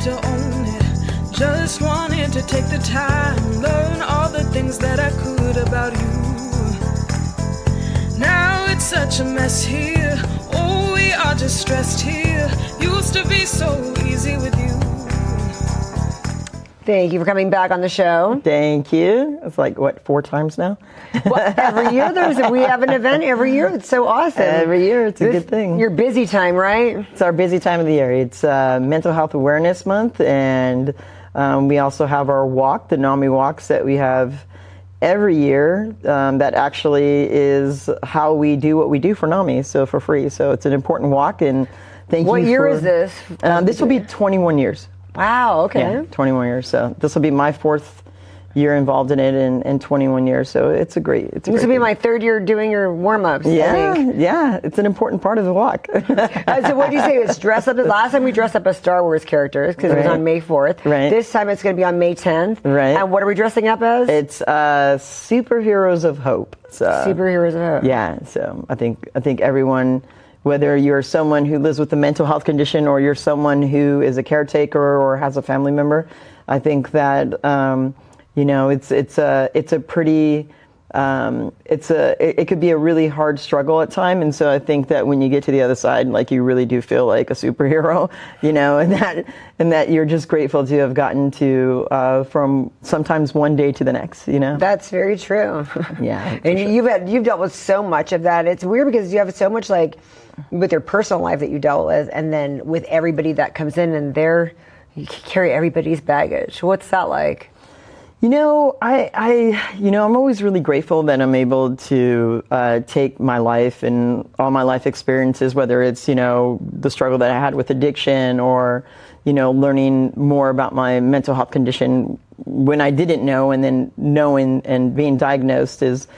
to own it. Just wanted to take the time, learn all the things that I could about you. Now it's such a mess here. Oh, we are just stressed here. Used to be so easy with you. Thank you for coming back on the show. Thank you. It's like, what, 4 times now? Well, every year we have an event every year. It's so awesome. Every year, it's a good thing. Your busy time, right? It's our busy time of the year. It's Mental Health Awareness Month, and we also have our walk, the NAMI walks that we have every year. That actually is how we do what we do for NAMI, so for free. So it's an important walk, and thank you. What year is this? This will be 21 years. Wow, okay. Yeah, 21 years. So this will be my 4th year involved in it in 21 years. So it's a great This will be my 3rd year doing your warm-ups, yeah, I think. Yeah, it's an important part of the walk. So what do you say? It's dress up. Last time we dressed up as Star Wars characters because it was on May 4th. Right. This time it's going to be on May 10th. Right. And what are we dressing up as? It's Superheroes of Hope. Superheroes of Hope. Yeah, so I think everyone, whether you're someone who lives with a mental health condition or you're someone who is a caretaker or has a family member, I think that it could be a really hard struggle at times, and so I think that when you get to the other side, like, you really do feel like a superhero, and that you're just grateful to have gotten to from sometimes one day to the next, That's very true. Yeah, and you've dealt with so much of that. It's weird because you have so much, like, with your personal life that you dealt with, and then with everybody that comes in, and you carry everybody's baggage. What's that like? I'm always really grateful that I'm able to take my life and all my life experiences, whether it's, the struggle that I had with addiction or, learning more about my mental health condition when I didn't know, and then knowing and being diagnosed is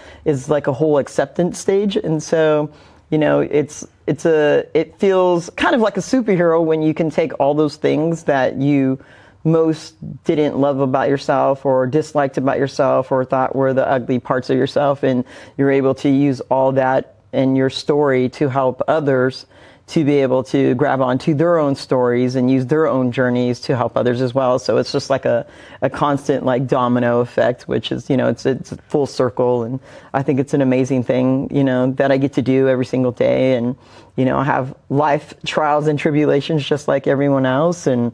like a whole acceptance stage. And so, it feels kind of like a superhero when you can take all those things that you most didn't love about yourself or disliked about yourself or thought were the ugly parts of yourself, and you're able to use all that in your story to help others to be able to grab onto their own stories and use their own journeys to help others as well. So it's just like a constant, like, domino effect, which is, it's full circle. And I think it's an amazing thing, that I get to do every single day. And, I have life trials and tribulations just like everyone else. And,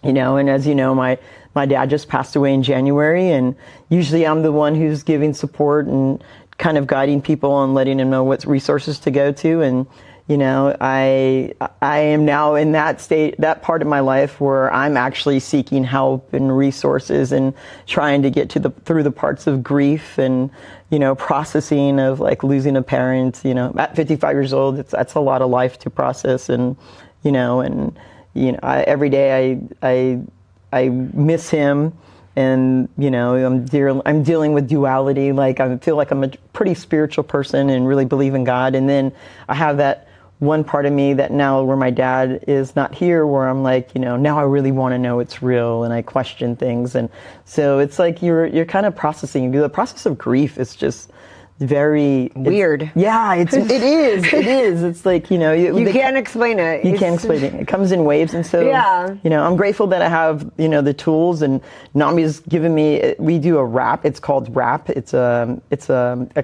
and as you know, my dad just passed away in January, and usually I'm the one who's giving support and kind of guiding people and letting them know what resources to go to. And, I am now in that state, that part of my life where I'm actually seeking help and resources and trying to get through the parts of grief and, processing of, like, losing a parent. At 55 years old, that's a lot of life to process. And, every day I miss him, and I'm dealing with duality. Like, I feel like I'm a pretty spiritual person and really believe in God, and then I have that one part of me that now, where my dad is not here, where I'm like, now I really want to know it's real, and I question things, and so it's like you're kind of processing. The process of grief is just very weird. It is. It's like, you can't explain it. You can't explain it. It comes in waves. And so, I'm grateful that I have, the tools, and NAMI's given me, we do a RAP. It's called RAP. It's a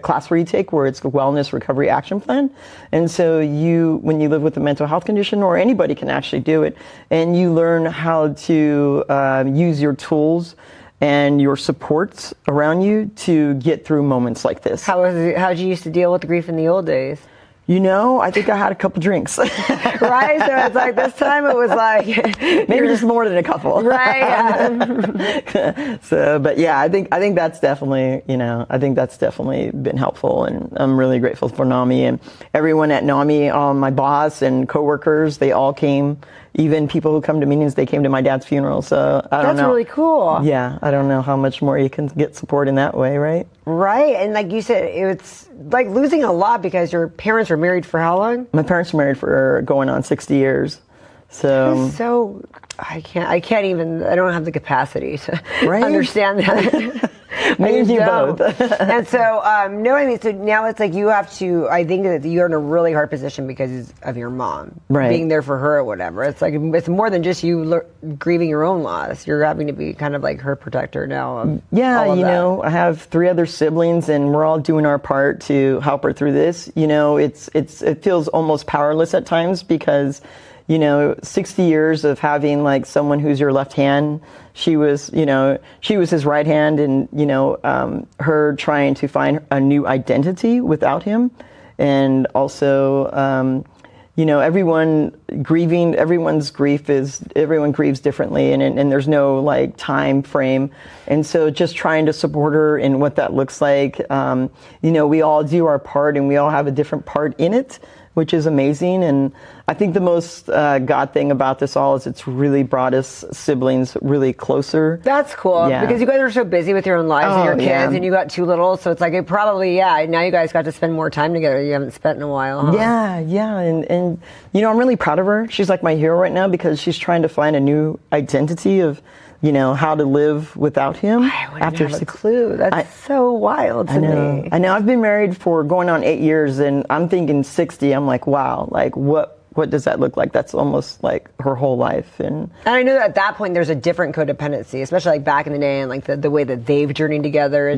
class where you take, where it's a wellness recovery action plan. And so when you live with a mental health condition, or anybody can actually do it, and you learn how to use your tools and your supports around you to get through moments like this. How'd you used to deal with grief in the old days? I think I had a couple drinks. Right? So it's like, this time it was like... Maybe just more than a couple. Right, yeah. So, but yeah, I think that's definitely, been helpful, and I'm really grateful for NAMI and everyone at NAMI, my boss and coworkers. They all came. Even people who come to meetings, they came to my dad's funeral. So I don't know. That's really cool. Yeah, I don't know how much more you can get support in that way, right? Right, and like you said, it's like losing a lot, because your parents were married for how long? My parents were married for going on 60 years. So I can't even, I don't have the capacity to understand that. Me and you don't. both. And so, no, I mean, so now it's like you have to, I think that you're in a really hard position because of your mom. Right. Being there for her or whatever. It's like, it's more than just you grieving your own loss. You're having to be kind of like her protector now. Yeah, you know, I have 3 other siblings and we're all doing our part to help her through this. You know, it feels almost powerless at times because, you know, 60 years of having like someone who's your left hand, she was his right hand, and, you know, her trying to find a new identity without him. And also, you know, everyone grieves differently, and there's no like time frame. And so just trying to support her in what that looks like. You know, we all do our part and we all have a different part in it, which is amazing. And I think the most God thing about this all is it's really brought us siblings really closer. That's cool, because you guys are so busy with your own lives and your kids, and you got 2 little, so it's like it probably, now you guys got to spend more time together you haven't spent in a while, huh? Yeah, and you know, I'm really proud of her. She's like my hero right now because she's trying to find a new identity of, you know, how to live without him. I wouldn't have a clue. That's so wild to me. I know. I've been married for going on 8 years, and I'm thinking 60. I'm like, wow, like what does that look like? That's almost like her whole life. And I know that at that point there's a different codependency, especially like back in the day, and like the way that they've journeyed together.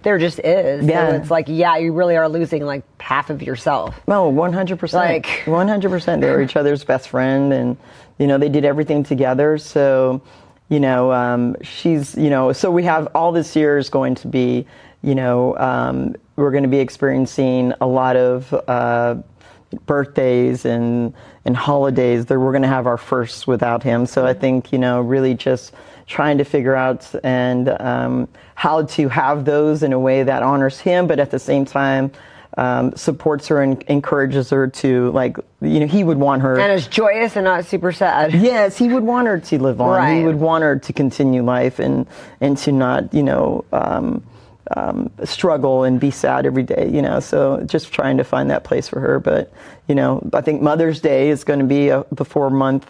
There just is. Yeah. So it's like, you really are losing like half of yourself. Oh, 100%. Like 100%. They were each other's best friend, and, you know, they did everything together. So, you know, she's, you know, so we have all this year is going to be, you know, we're going to be experiencing a lot of birthdays and holidays that we're going to have our firsts without him. So I think, you know, really just trying to figure out and how to have those in a way that honors him, but at the same time supports her and encourages her to, like, you know, he would want her. And is joyous and not super sad. Yes, he would want her to live on. Right. He would want her to continue life and to not, you know, struggle and be sad every day, you know. So just trying to find that place for her. But, you know, I think Mother's Day is going to be the 4-month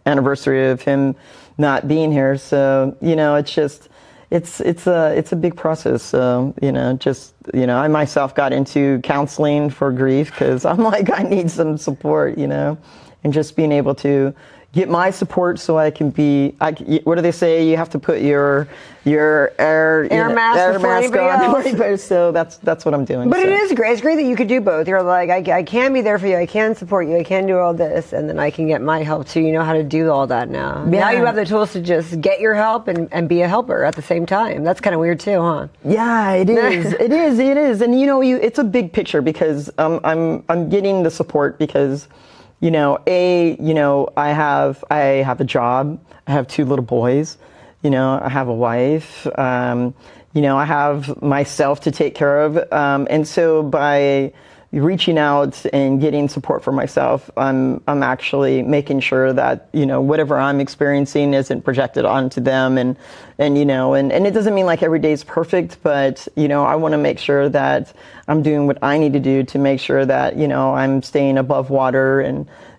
anniversary of him not being here. So, you know, it's just, it's a big process. So, you know, just, you know, I myself got into counseling for grief because I'm like, I need some support, you know, and just being able to get my support so I can be, what do they say? You have to put your air mask on. So that's what I'm doing. But it is great. It's great that you could do both. You're like, I can be there for you. I can support you. I can do all this. And then I can get my help too. You know how to do all that now. Yeah. Now you have the tools to just get your help and be a helper at the same time. That's kind of weird too, huh? Yeah, it is. It is. And you know, it's a big picture because I'm getting the support because, you know, I have a job. I have 2 little boys. You know, I have a wife. You know, I have myself to take care of. And so by reaching out and getting support for myself, I'm actually making sure that, you know, whatever I'm experiencing isn't projected onto them. And you know, and it doesn't mean like every day is perfect, but, you know, I want to make sure that I'm doing what I need to do to make sure that, you know, I'm staying above water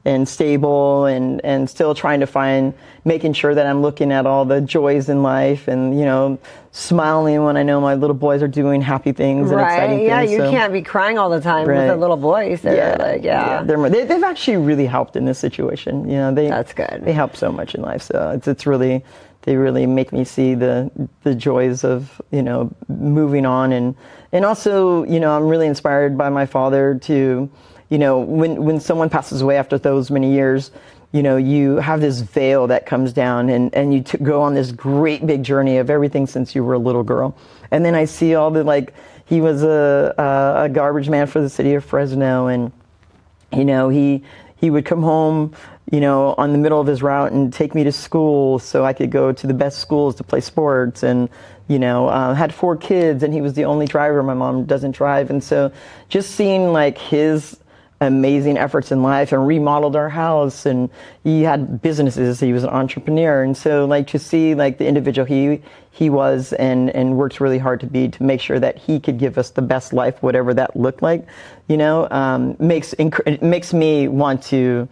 and stable and still trying to making sure that I'm looking at all the joys in life and, you know, smiling when I know my little boys are doing happy things and exciting things. Yeah, you can't be crying all the time with a little voice. They've actually really helped in this situation. You know, that's good. They help so much in life. So it's really, they really make me see the joys of, you know, moving on and also, you know, I'm really inspired by my father to, you know, when someone passes away after those many years, you know, you have this veil that comes down and you go on this great big journey of everything since you were a little girl. And then I see all the, like, he was a garbage man for the city of Fresno, and, you know, he would come home, you know, on the middle of his route and take me to school so I could go to the best schools to play sports, and, you know, had 4 kids, and he was the only driver. My mom doesn't drive. And so just seeing like his amazing efforts in life, and remodeled our house, and he had businesses, he was an entrepreneur, and so like to see like the individual he was and worked really hard to make sure that he could give us the best life, whatever that looked like, you know, makes me want to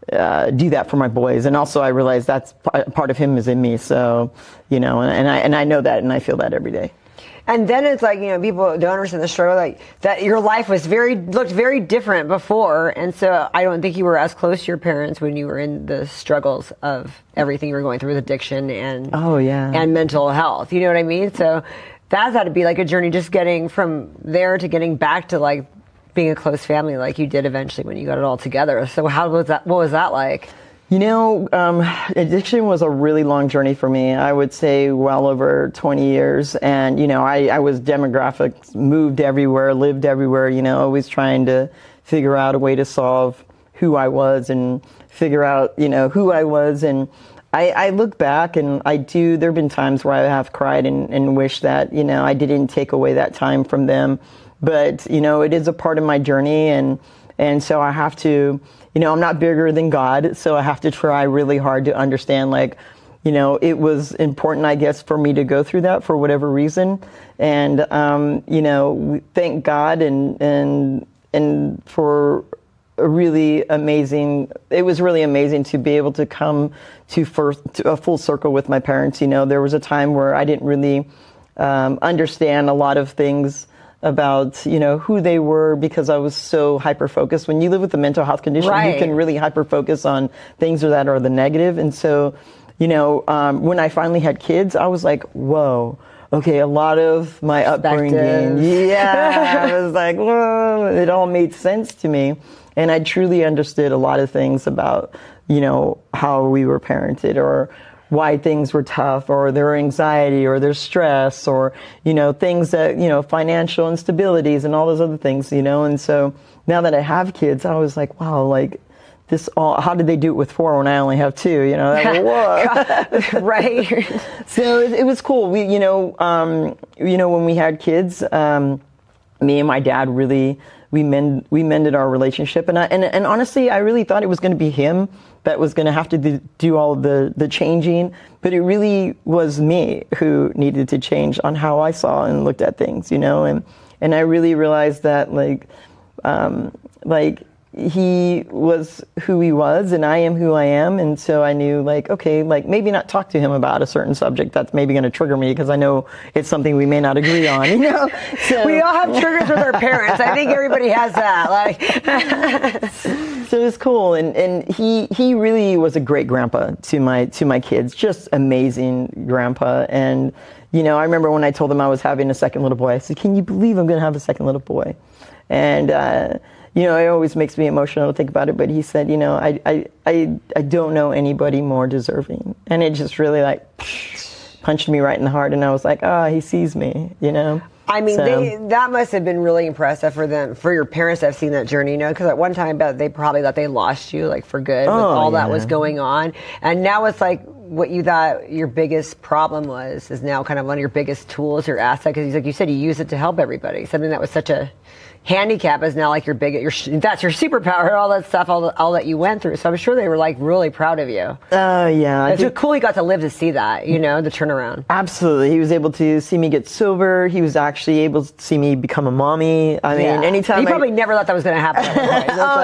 do that for my boys. And also I realize that's part of him is in me. So, you know, and I know that and I feel that every day. And then it's like, you know, people don't understand the struggle, like that your life was looked very different before. And so I don't think you were as close to your parents when you were in the struggles of everything you were going through with addiction and and mental health. You know what I mean? So that's had to be like a journey, just getting from there to getting back to like being a close family like you did eventually when you got it all together. So what was that like? You know, addiction was a really long journey for me. I would say well over 20 years. And, you know, I was demographics, moved everywhere, lived everywhere, you know, always trying to figure out a way to solve who I was and figure out, you know, who I was. And I look back and there have been times where I have cried and wish that, you know, I didn't take away that time from them. But, you know, it is a part of my journey. And so I have to, you know, I'm not bigger than God, so I have to try really hard to understand, like, you know, it was important, I guess, for me to go through that for whatever reason. And, you know, thank God and for a really amazing, it was really amazing to be able to come to a full circle with my parents. You know, there was a time where I didn't really understand a lot of things about, you know, who they were because I was so hyper-focused. When you live with a mental health condition, you can really hyper-focus on things that are the negative. And so, you know, when I finally had kids, I was like, whoa, okay, a lot of my upbringing, I was like, whoa, it all made sense to me. And I truly understood a lot of things about, you know, how we were parented or why things were tough or their anxiety or their stress or, you know, things that, you know, financial instabilities and all those other things, you know. And so now that I have kids, I was like, wow, like this all, how did they do it with 4 when I only have 2, you know? Whoa. Right. So it was cool. We, you know, when we had kids, me and my dad really, we mended our relationship. And honestly, I really thought it was going to be him that was going to have to do all the changing, but it really was me who needed to change on how I saw and looked at things, you know, and I really realized that like he was who he was and I am who I am. And so I knew like, okay, like maybe not talk to him about a certain subject that's maybe going to trigger me because I know it's something we may not agree on, you know? So, we all have triggers with our parents. I think everybody has that. Like, so it's cool. And he really was a great grandpa to my kids, just amazing grandpa. And, you know, I remember when I told him I was having a second little boy, I said, can you believe I'm going to have a second little boy? And, you know, it always makes me emotional to think about it, but he said, you know, I don't know anybody more deserving. And it just really like punched me right in the heart. And I was like, he sees me, you know? I mean, that must have been really impressive for them, for your parents to have seen that journey, you know, because at one time they probably thought they lost you like for good with all that was going on. And now it's like what you thought your biggest problem was is now kind of one of your biggest tools, your asset, because like you said, you use it to help everybody. Something that was such a handicap is now like that's your superpower, all that stuff, all that you went through. So I'm sure they were like really proud of you. Yeah. It's cool he got to live to see that, you know, the turnaround. Absolutely. He was able to see me get sober. He was actually able to see me become a mommy. I mean, anytime. He probably never thought that was going to happen.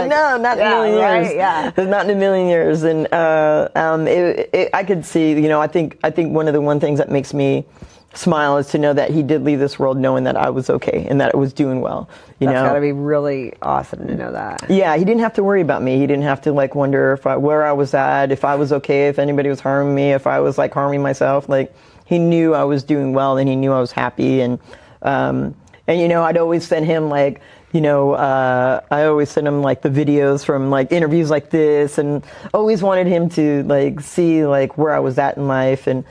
No, not in a million years. Right? Yeah. Not in a million years. And I could see, you know, I think one of the things that makes me smile is to know that he did leave this world knowing that I was okay and that it was doing well. That's got to be really awesome to know that. Yeah, he didn't have to worry about me. He didn't have to like wonder where I was at, if I was okay, if anybody was harming me, if I was like harming myself. Like he knew I was doing well and he knew I was happy. And you know, I'd always send him like, you know, I always sent him like the videos from like interviews like this, and always wanted him to like see like where I was at in life. And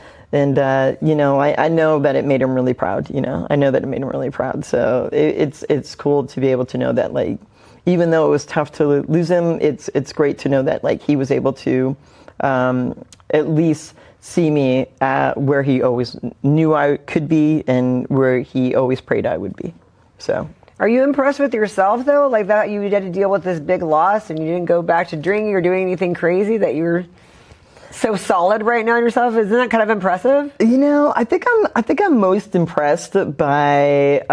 you know, I know that it made him really proud, you know. I know that it made him really proud. So it's cool to be able to know that, like, even though it was tough to lose him, it's great to know that, like, he was able to at least see me at where he always knew I could be and where he always prayed I would be. So. Are you impressed with yourself, though? Like, that you had to deal with this big loss and you didn't go back to drinking or doing anything crazy, that you were so solid right now in yourself? Isn't that kind of impressive? You know, I think I'm most impressed by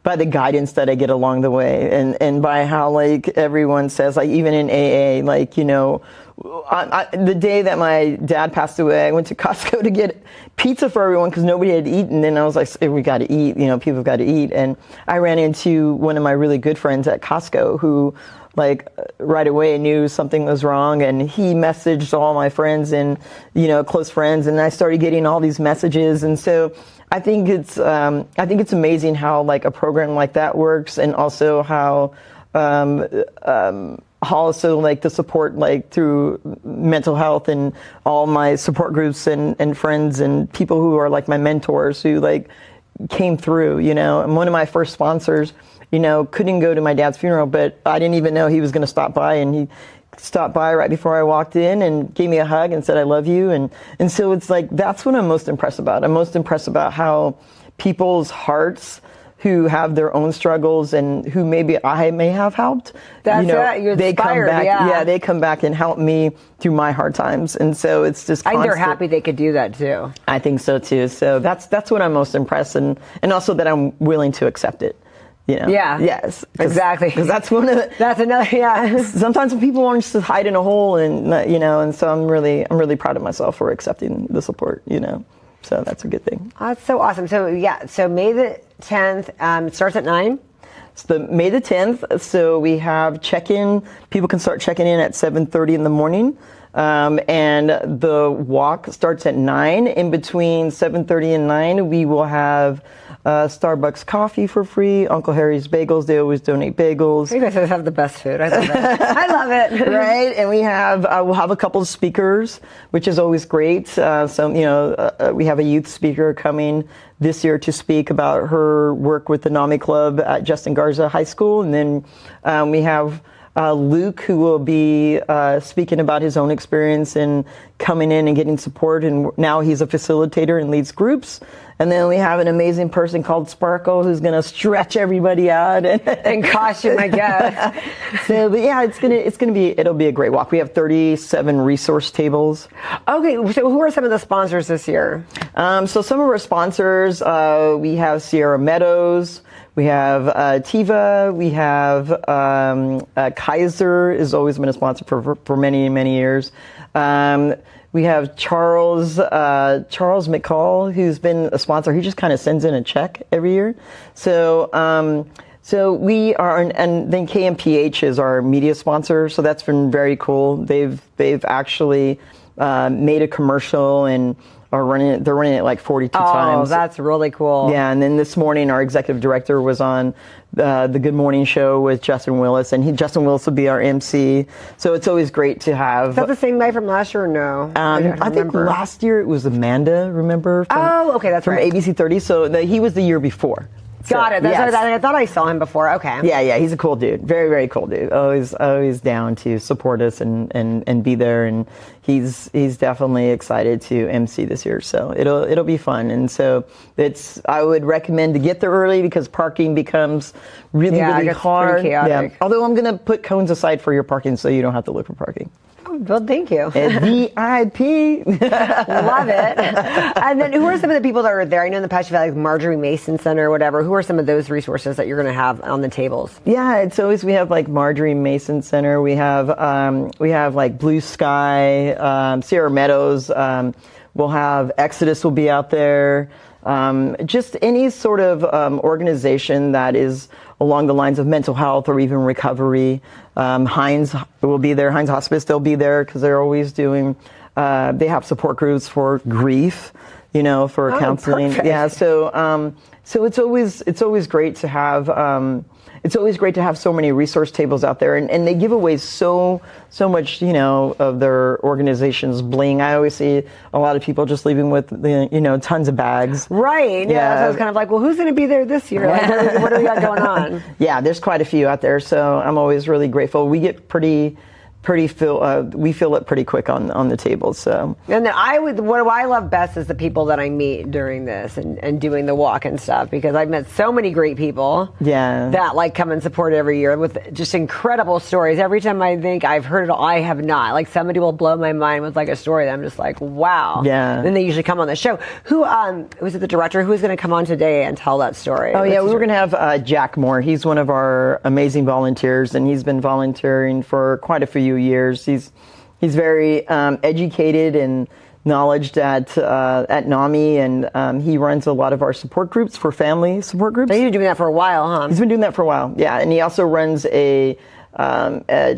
by the guidance that I get along the way, and by how like everyone says, like even in AA, like, you know, the day that my dad passed away, I went to Costco to get pizza for everyone because nobody had eaten, and I was like, hey, we got to eat, you know, people have got to eat. And I ran into one of my really good friends at Costco who, like, right away knew something was wrong, and he messaged all my friends and, you know, close friends, and I started getting all these messages. And so I think it's amazing how like a program like that works, and also how also like the support, like through mental health and all my support groups and friends and people who are like my mentors who like came through, you know. And one of my first sponsors, you know, couldn't go to my dad's funeral, but I didn't even know he was going to stop by, and he stopped by right before I walked in and gave me a hug and said, I love you. And so it's like, that's what I'm most impressed about. I'm most impressed about how people's hearts who have their own struggles and who maybe I may have helped, That's you know, it. You're they come inspired, back, yeah. they come back and help me through my hard times. And so it's just I think constant. they're happy they could do that too. I think so too. So that's what I'm most impressed, and also that I'm willing to accept it. You know? Yeah. Yes. Exactly. Because that's one of the. That's another. Yeah. Sometimes when people want to hide in a hole, and you know, and so I'm really proud of myself for accepting the support. You know, so that's a good thing. Oh, that's so awesome. So yeah. So May the 10th. It starts at 9. It's the May the 10th. So we have check-in. People can start checking in at 7:30 in the morning. And the walk starts at 9. In between 7:30 and 9, we will have Starbucks coffee for free. Uncle Harry's Bagels. They always donate bagels. You guys have the best food. I love it. I love it. Right, and we'll have a couple of speakers, which is always great. So you know, we have a youth speaker coming this year to speak about her work with the NAMI Club at Justin Garza High School, and then we have Luke, who will be speaking about his own experience and coming in and getting support, and now he's a facilitator and leads groups. And then we have an amazing person called Sparkle, who's going to stretch everybody out And costume, I guess. So, but yeah, it'll be a great walk. We have 37 resource tables. Okay, so who are some of the sponsors this year? So some of our sponsors, we have Sierra Meadows. We have Tiva. We have Kaiser has always been a sponsor for many, many years. We have Charles McCall, who's been a sponsor. He just kind of sends in a check every year. So we are, and then KMPH is our media sponsor. So that's been very cool. They've actually made a commercial and are running it. They're running it like 42 times. Oh, that's really cool. Yeah, and then this morning our executive director was on the Good Morning Show with Justin Willis, and Justin Willis will be our MC. So it's always great to have. Is that the same guy from last year or no? I think last year it was Amanda, remember? Okay, that's from right. ABC 30. So he was the year before. Got it. That's yes. right. I thought I saw him before. Okay. Yeah, he's a cool dude. Very, very cool dude. Always down to support us and be there. And he's definitely excited to MC this year. So it'll be fun. And so I would recommend to get there early because parking becomes really hard. Pretty chaotic. Yeah. Although I'm gonna put cones aside for your parking so you don't have to look for parking. Well, thank you. VIP. Love it. And then who are some of the people that are there? I know in the past you've had like Marjorie Mason Center or whatever. Who are some of those resources that you're going to have on the tables? Yeah, it's always, we have like Marjorie Mason Center. We have like Blue Sky, Sierra Meadows. We'll have Exodus will be out there. Just any sort of organization that is along the lines of mental health or even recovery. Heinz will be there. Heinz Hospice, they'll be there because they're always doing, they have support groups for grief, for counseling. Perfect. Yeah. So it's always great to have, so many resource tables out there, and they give away so much, of their organization's bling. I always see a lot of people just leaving with, tons of bags. Right. Yeah. So I was kind of like, well, who's going to be there this year? Like, what do we got going on? Yeah, there's quite a few out there, so I'm always really grateful. We get pretty we fill it pretty quick on the table. So, and then what I love best is the people that I meet during this and doing the walk and stuff, because I've met so many great people that like come and support every year with just incredible stories. Every time I think I've heard it all, I have not. Like somebody will blow my mind with like a story that I'm just like, wow. Yeah. Then they usually come on the show. Who was it, the director? Who is going to come on today and tell that story? Oh, yeah, we were going to have Jack Moore. He's one of our amazing volunteers, and he's been volunteering for quite a few years. He's very educated and knowledged at NAMI, and he runs a lot of our support groups for family support groups. So he's been doing that for a while, huh? He's been doing that for a while, yeah. And he also runs a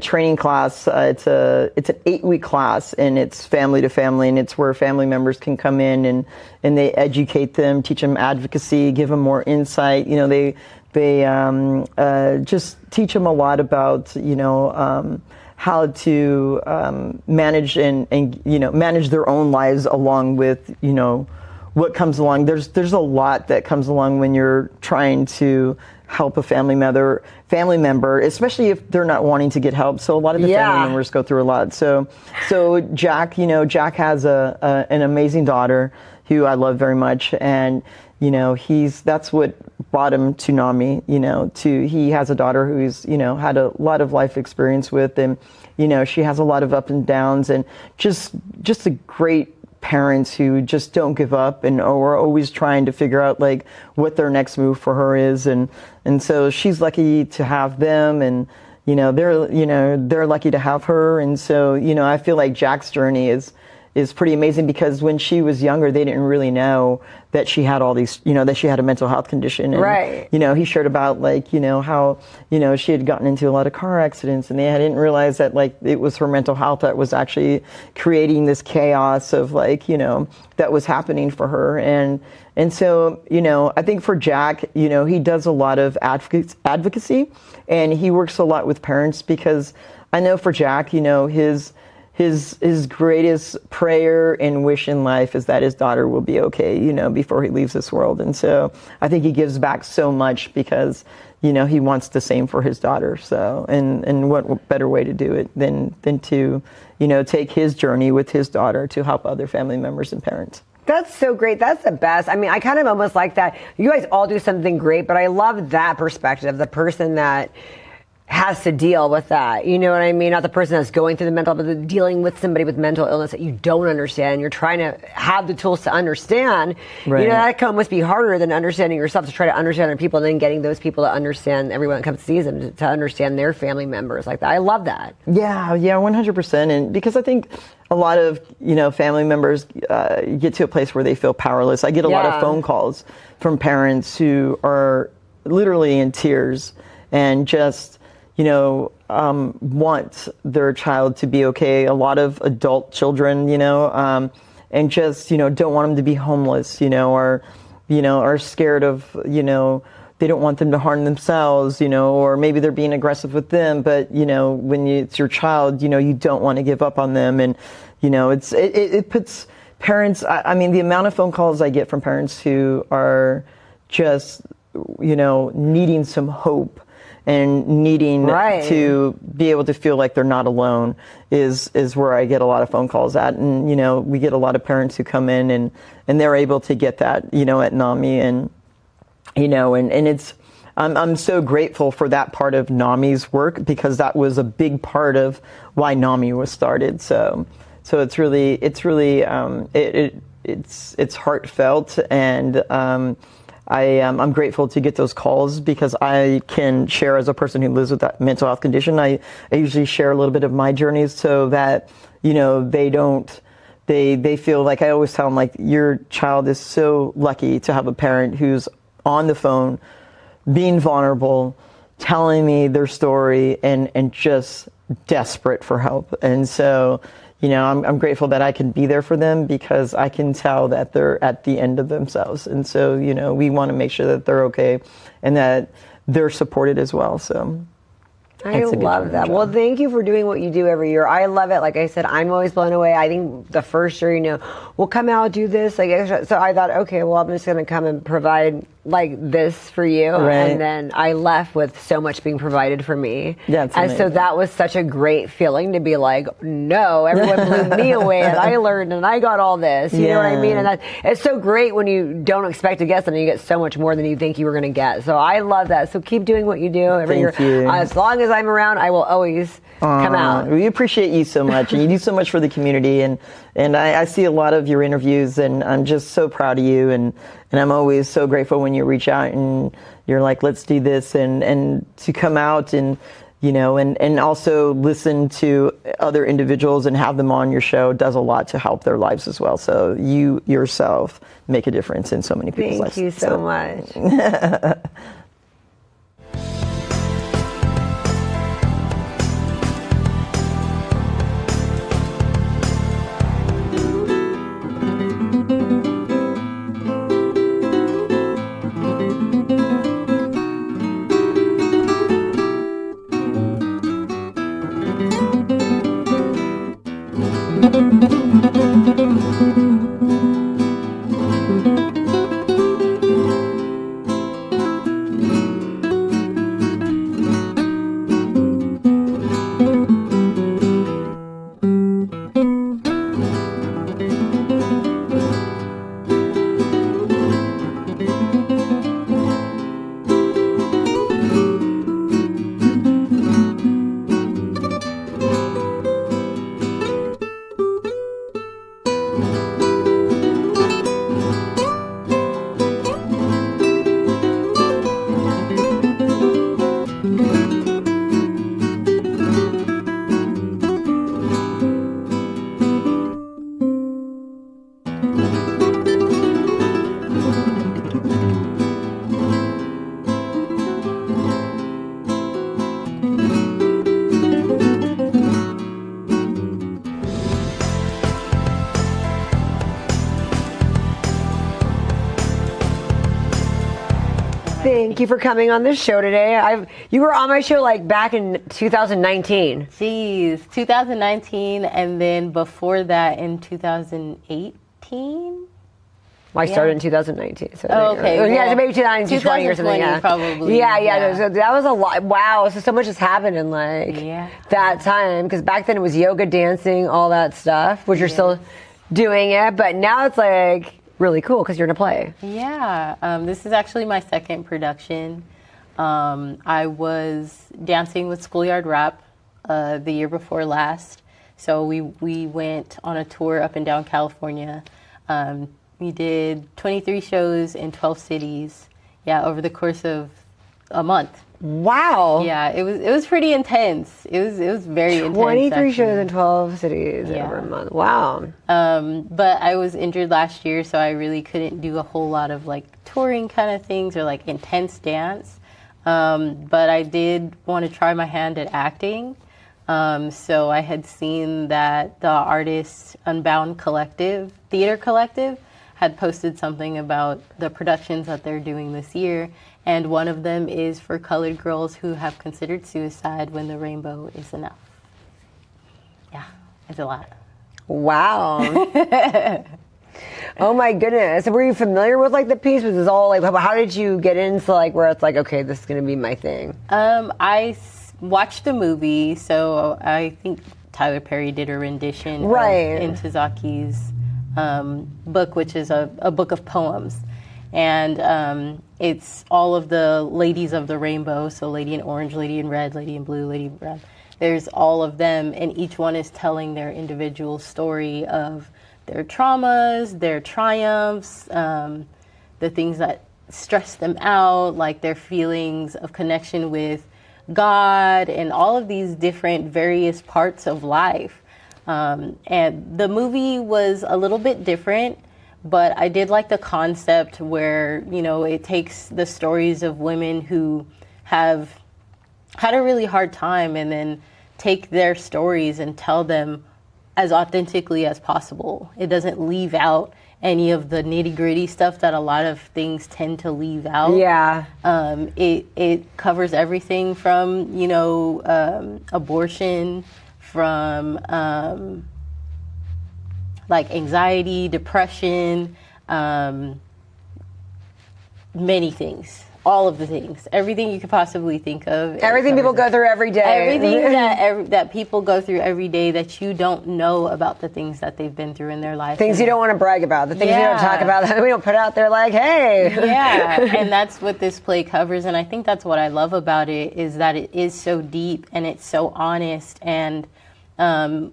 training class. It's an 8-week class, and it's family to family, and it's where family members can come in and they educate them, teach them advocacy, give them more insight. You know, they just teach them a lot about, you know, how to manage and you know, manage their own lives along with, you know, what comes along. There's a lot that comes along when you're trying to help a family member, especially if they're not wanting to get help. So a lot of the family members go through a lot. So Jack, you know, Jack has an amazing daughter who I love very much, and you know, that's what brought him to NAMI. You know, he has a daughter who's, you know, had a lot of life experience with, and you know, she has a lot of up and downs, and just a great parents who just don't give up and are always trying to figure out like what their next move for her is, and so she's lucky to have them, and you know, they're lucky to have her, and so you know, I feel like Jack's journey is pretty amazing, because when she was younger, they didn't really know that she had all these, you know, that she had a mental health condition. And, right. You know, he shared about like, you know, how, you know, she had gotten into a lot of car accidents, and they didn't realize that like it was her mental health that was actually creating this chaos of like, you know, that was happening for her. And so, you know, I think for Jack, you know, he does a lot of advocacy, and he works a lot with parents, because I know for Jack, you know, his greatest prayer and wish in life is that his daughter will be okay, you know, before he leaves this world. And so I think he gives back so much because, you know, he wants the same for his daughter. So, and what better way to do it than to, you know, take his journey with his daughter to help other family members and parents. That's so great. That's the best. I mean, I kind of almost like that. You guys all do something great, but I love that perspective, the person that has to deal with that. You know what I mean? Not the person that's going through the mental, but dealing with somebody with mental illness that you don't understand. You're trying to have the tools to understand. Right. You know, that can almost be harder than understanding yourself, to try to understand other people, and then getting those people to understand everyone that comes to see them, to understand their family members like that. I love that. Yeah, 100%. And because I think a lot of, you know, family members get to a place where they feel powerless. I get a lot of phone calls from parents who are literally in tears and just, you know, want their child to be okay. A lot of adult children, you know, and just, you know, don't want them to be homeless, you know, or, you know, are scared of, you know, they don't want them to harm themselves, you know, or maybe they're being aggressive with them. But, you know, when it's your child, you know, you don't want to give up on them. And, you know, it puts parents, I mean, the amount of phone calls I get from parents who are just, you know, needing some hope and needing to be able to feel like they're not alone is where I get a lot of phone calls at. And, you know, we get a lot of parents who come in and they're able to get that, you know, at NAMI. And, you know, and it's, I'm so grateful for that part of NAMI's work, because that was a big part of why NAMI was started. So it's really it's heartfelt, and I'm grateful to get those calls, because I can share as a person who lives with that mental health condition. I usually share a little bit of my journeys, so that, you know, they feel like, I always tell them, like, your child is so lucky to have a parent who's on the phone, being vulnerable, telling me their story, and just desperate for help. And so, you know, I'm grateful that I can be there for them, because I can tell that they're at the end of themselves. And so, you know, we want to make sure that they're okay and that they're supported as well. So I It's a good love that. job. Well, thank you for doing what you do every year. I love it. Like I said, I'm always blown away. I think the first year, we'll come out, do this, like extra. So I thought, okay, well, I'm just going to come and provide like this for you. Right. And then I left with so much being provided for me. That's and so amazing. that was such a great feeling to be like, no, everyone blew me away and I learned and I got all this. You know what I mean? And it's so great when you don't expect to get something, you get so much more than you think you were going to get. So I love that. So keep doing what you do every year. Thank you. As long as I'm around, I will always come out. We appreciate you so much, and you do so much for the community. And I see a lot of your interviews, and I'm just so proud of you. And I'm always so grateful when you reach out and you're like, let's do this, and to come out and and also listen to other individuals and have them on your show does a lot to help their lives as well. So you yourself make a difference in so many people's lives. Thank you so much. Thank you for coming on this show today. You were on my show like back in 2019. Jeez, 2019, and then before that in 2018. Well, I started in 2019. So okay. Yeah, Well, so maybe 2020 or something. Yeah. probably. Yeah. So that was a lot. Wow. So much has happened in like that time. Because back then it was yoga, dancing, all that stuff, which you're still doing it. But now it's like really cool because you're in a play. Yeah. This is actually my second production. I was dancing with Schoolyard Rap the year before last. So we went on a tour up and down California. We did 23 shows in 12 cities, over the course of a month. Wow. Yeah, it was pretty intense. It was very intense. 23 actually. shows in 12 cities over a month. Wow. But I was injured last year, so I really couldn't do a whole lot of like touring kind of things or like intense dance. But I did want to try my hand at acting. So I had seen that the artist Unbound Theater Collective had posted something about the productions that they're doing this year, and one of them is for colored girls who have considered suicide when the rainbow is enough. Yeah, it's a lot. Wow. Oh my goodness. So were you familiar with like the piece? Was this all like, how did you get into like where it's like, okay, this is going to be my thing? I watched the movie, so I think Tyler Perry did a rendition of Intizaki's book, which is a book of poems. And it's all of the ladies of the rainbow, so Lady in Orange, Lady in Red, Lady in Blue, Lady in Brown. There's all of them, and each one is telling their individual story of their traumas, their triumphs, the things that stress them out, like their feelings of connection with God, and all of these different various parts of life. And the movie was a little bit different, but I did like the concept where, it takes the stories of women who have had a really hard time and then take their stories and tell them as authentically as possible. It doesn't leave out any of the nitty-gritty stuff that a lot of things tend to leave out. Yeah. It covers everything from, you know, abortion, from like anxiety, depression, many things. All of the things, everything you could possibly think of. Everything people go through every day. Everything that people go through every day that you don't know about the things that they've been through in their life. Things you don't want to brag about. The things you don't talk about that we don't put out there like, hey. Yeah, and that's what this play covers. And I think that's what I love about it, is that it is so deep and it's so honest. And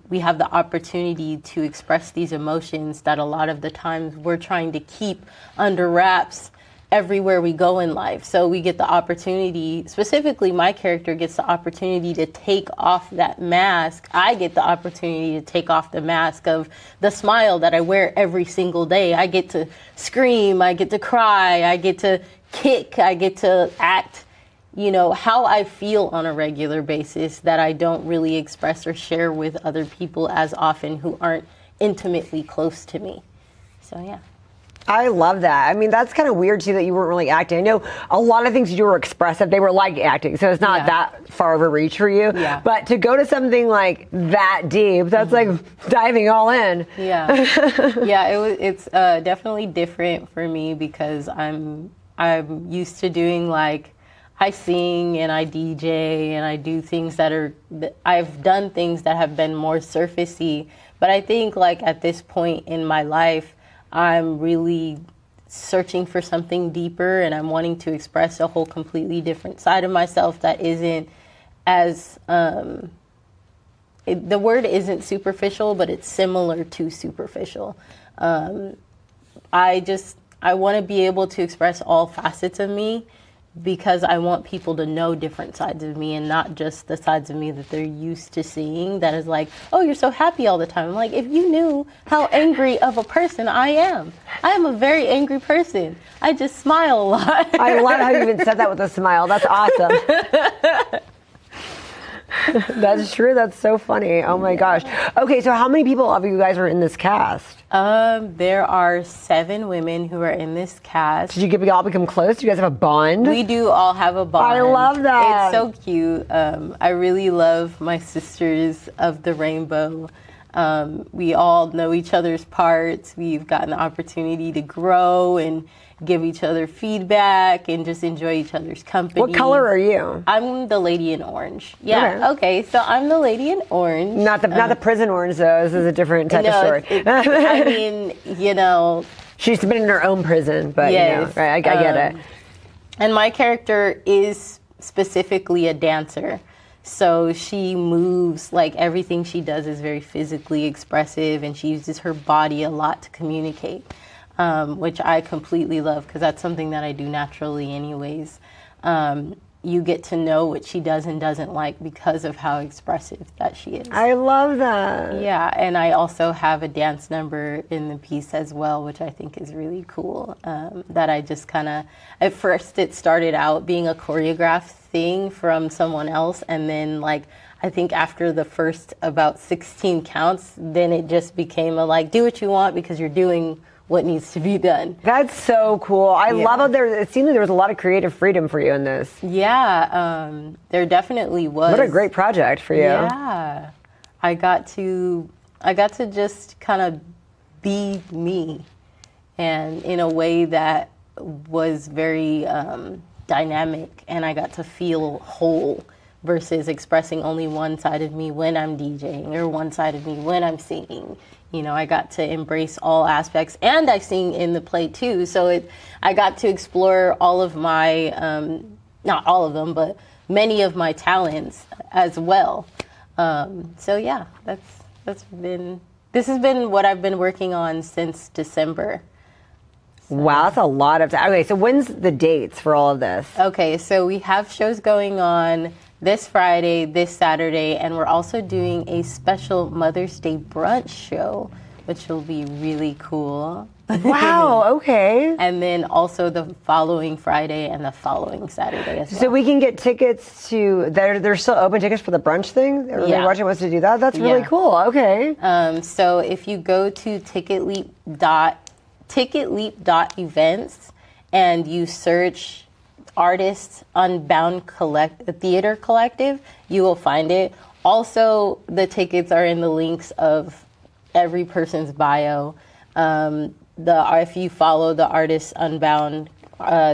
we have the opportunity to express these emotions that a lot of the times we're trying to keep under wraps everywhere we go in life. So we get the opportunity, specifically my character gets the opportunity to take off that mask. I get the opportunity to take off the mask of the smile that I wear every single day. I get to scream, I get to cry, I get to kick, I get to act, you know, how I feel on a regular basis that I don't really express or share with other people as often who aren't intimately close to me. So yeah. I love that. I mean, that's kind of weird too that you weren't really acting. I know a lot of things you do were expressive. They were like acting, so it's not that far of a reach for you. Yeah. But to go to something like that deep, that's like diving all in. Yeah. Yeah, it's definitely different for me because I'm used to doing, like, I sing and I DJ and I do things I've done things that have been more surfacey. But I think, like, at this point in my life, I'm really searching for something deeper, and I'm wanting to express a whole completely different side of myself that isn't as, the word isn't superficial, but it's similar to superficial. I want to be able to express all facets of me, because I want people to know different sides of me and not just the sides of me that they're used to seeing. That is like, oh, you're so happy all the time. I'm like, if you knew how angry of a person I am a very angry person. I just smile a lot. I love how you even said that with a smile. That's awesome. That's true. That's so funny. Oh my gosh. Okay, so how many people of you guys are in this cast? There are 7 women who are in this cast. Did you all become close? Do you guys have a bond? We do all have a bond. I love that. It's so cute. I really love my sisters of the rainbow. We all know each other's parts. We've gotten the opportunity to grow and give each other feedback and just enjoy each other's company. What color are you? I'm the lady in orange. Yeah. Okay. So I'm the lady in orange. Not the prison orange though. This is a different type of story. I mean, you know, she's been in her own prison, but yes, you know, right? I get it. And my character is specifically a dancer. So she moves, like, everything she does is very physically expressive, and she uses her body a lot to communicate, which I completely love because that's something that I do naturally anyways. You get to know what she does and doesn't like because of how expressive that she is. I love that. Yeah, and I also have a dance number in the piece as well, which I think is really cool. That I just kind of, at first it started out being a choreographed thing from someone else, and then, like, I think after the first about 16 counts, then it just became a, like, do what you want because you're doing what needs to be done. That's so cool. I love how it seemed like there was a lot of creative freedom for you in this. Yeah, there definitely was. What a great project for you. Yeah, I got to just kind of be me, and in a way that was very dynamic, and I got to feel whole versus expressing only one side of me when I'm DJing or one side of me when I'm singing. You know, I got to embrace all aspects, and I sing in the play too. So I got to explore all of my, not all of them, but many of my talents as well. So yeah, this has been what I've been working on since December. So. Wow, that's a lot of time. Okay, so when's the dates for all of this? Okay, so we have shows going on this Friday, this Saturday, and we're also doing a special Mother's Day brunch show, which will be really cool. Wow, okay. And then also the following Friday and the following Saturday as well. So we can get tickets to, they're still open tickets for the brunch thing? Everybody watching wants to do that? That's really cool, okay. So if you go to ticketleap. ticketleap.events and you search Artists Unbound Theater Collective, you will find it. Also, the tickets are in the links of every person's bio. If you follow the Artists Unbound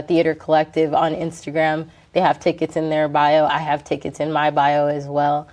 Theater Collective on Instagram, they have tickets in their bio. I have tickets in my bio as well.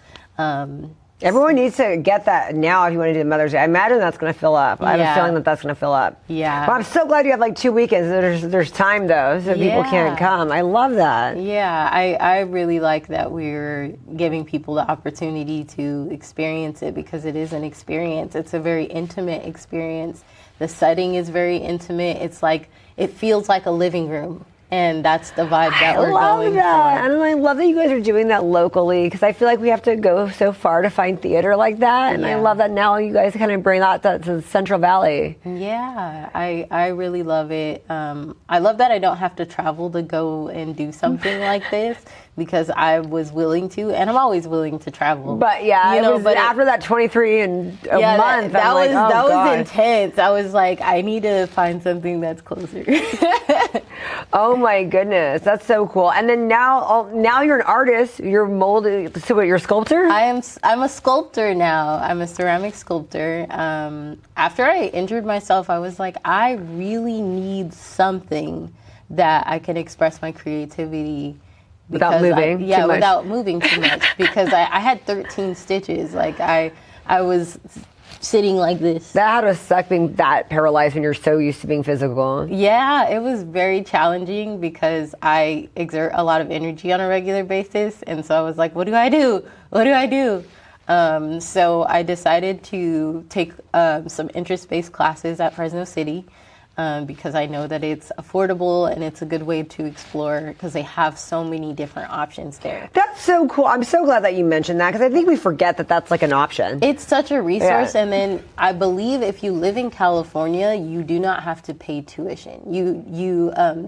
Everyone needs to get that now if you want to do the Mother's Day. I imagine that's going to fill up. I have a feeling that that's going to fill up. Yeah. Well, I'm so glad you have like 2 weekends. There's time though, so people can't come. I love that. Yeah, I really like that we're giving people the opportunity to experience it, because it is an experience. It's a very intimate experience. The setting is very intimate. It's like, it feels like a living room. And that's the vibe that we're going for. And I love that you guys are doing that locally, because I feel like we have to go so far to find theater like that. And I love that now you guys kind of bring that to the Central Valley. Yeah, I really love it. I love that I don't have to travel to go and do something like this, because I was willing to, and I'm always willing to travel. But after that 23 and a month, that was intense. I was like, I need to find something that's closer. Oh my goodness, that's so cool. And then now you're an artist. You're molded. So what? You're a sculptor? I'm a sculptor now. I'm a ceramic sculptor. After I injured myself, I was like, I really need something that I can express my creativity without moving too much. Without moving too much, because I had 13 stitches. Like I was sitting like this. That had to suck, being that paralyzed when you're so used to being physical. Yeah, it was very challenging because I exert a lot of energy on a regular basis. And so I was like, what do I do? What do I do? So I decided to take some interest-based classes at Fresno City. Because I know that it's affordable and it's a good way to explore, because they have so many different options there. That's so cool. I'm so glad that you mentioned that, because I think we forget that that's like an option. It's such a resource. Yeah. And then I believe if you live in California, you do not have to pay tuition.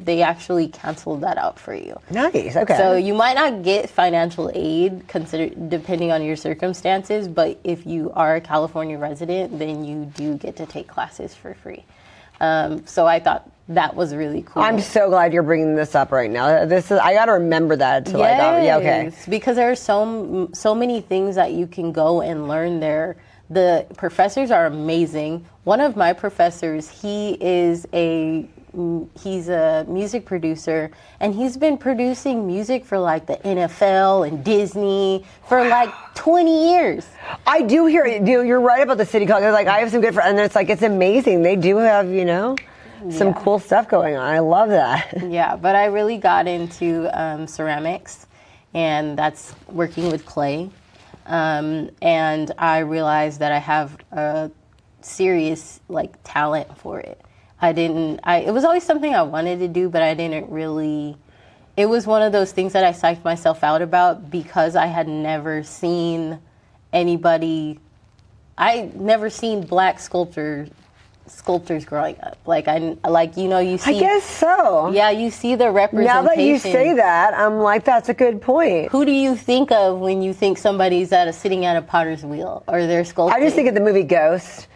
They actually canceled that out for you. Nice. Okay. So you might not get financial aid depending on your circumstances, but if you are a California resident, then you do get to take classes for free. So I thought that was really cool. I'm so glad you're bringing this up right now. I got to remember that until I got. Yeah, okay. Because there are so many things that you can go and learn there. The professors are amazing. One of my professors, he's a music producer, and he's been producing music for like the NFL and Disney for like 20 years. I do hear it. You're right about the city college. Like, I have some good friends, and it's amazing. They do have, some cool stuff going on. I love that. Yeah, but I really got into ceramics, and that's working with clay. And I realized that I have a serious talent for it. It was always something I wanted to do, but I didn't really, it was one of those things that I psyched myself out about, because I had never seen never seen black sculptors growing up. You see. I guess so. Yeah, you see the representation. Now that you say that, I'm like, that's a good point. Who do you think of when you think somebody's sitting at a potter's wheel or they're sculpting? I just think of the movie Ghost.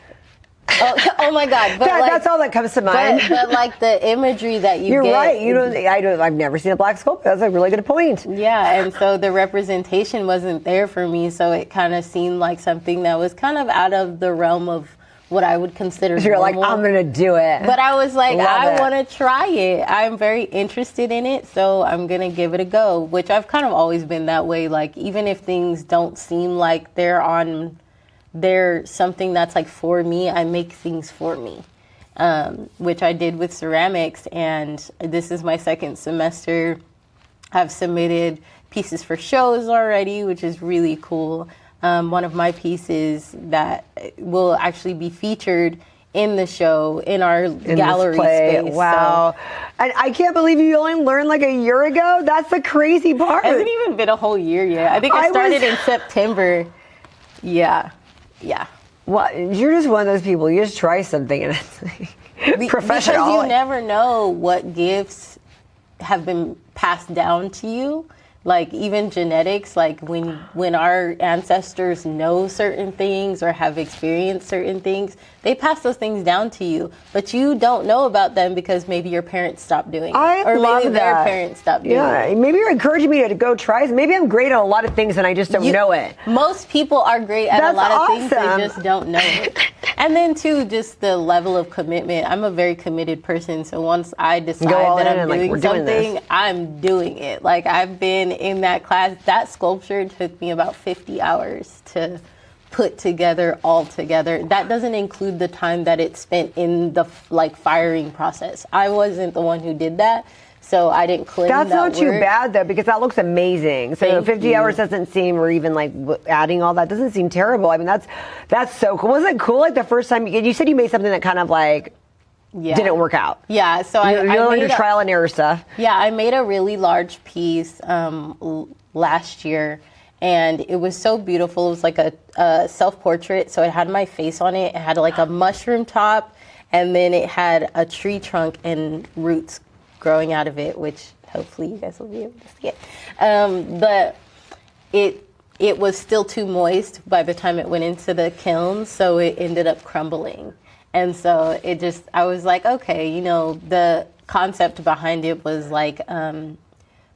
Oh my God! But that's all that comes to mind. But the imagery that you're right. I've never seen a black sculptor. That's a really good point. Yeah, and so the representation wasn't there for me. So it kind of seemed like something that was kind of out of the realm of what I would consider normal. You're like, I'm gonna do it. But I was like, I want to try it. I'm very interested in it, so I'm gonna give it a go. Which I've kind of always been that way. Even if things don't seem like they're something that's for me, I make things for me, which I did with ceramics. And this is my second semester. I've submitted pieces for shows already, which is really cool. One of my pieces that will actually be featured in the show in our gallery space. Wow. So. And I can't believe you only learned a year ago. That's the crazy part. It hasn't even been a whole year yet. I think I started in September. Yeah. Yeah. Well, you're just one of those people. You just try something and it's professional. Because you never know what gifts have been passed down to you Like even genetics, like when our ancestors know certain things or have experienced certain things, they pass those things down to you. But you don't know about them because maybe your parents stopped doing it. I or love maybe that. their parents stopped doing it. Maybe you're encouraging me to go try. Maybe I'm great at a lot of things and I just don't know it. Most people are great at That's a lot of things, awesome. they just don't know it. And then too, just the level of commitment. I'm a very committed person, so once I decide that I'm doing something, I'm doing it. Like I've been in that class. That sculpture took me about 50 hours to put together all together. That doesn't include the time that it spent in the firing process. I wasn't the one who did that, so I didn't claim that. That's not too bad though, because that looks amazing. So 50 hours doesn't seem, or even like adding all that doesn't seem terrible. I mean, that's so cool. Wasn't it cool? Like the first time you said you made something that kind of like didn't work out. Yeah, so I made a trial and error stuff. Yeah, I made a really large piece last year, and it was so beautiful. It was like a self-portrait, so it had my face on it. It had like a mushroom top, and then it had a tree trunk and roots growing out of it, which hopefully you guys will be able to see it. But it was still too moist by the time it went into the kiln, so it ended up crumbling. And so I was like, okay, the concept behind it was like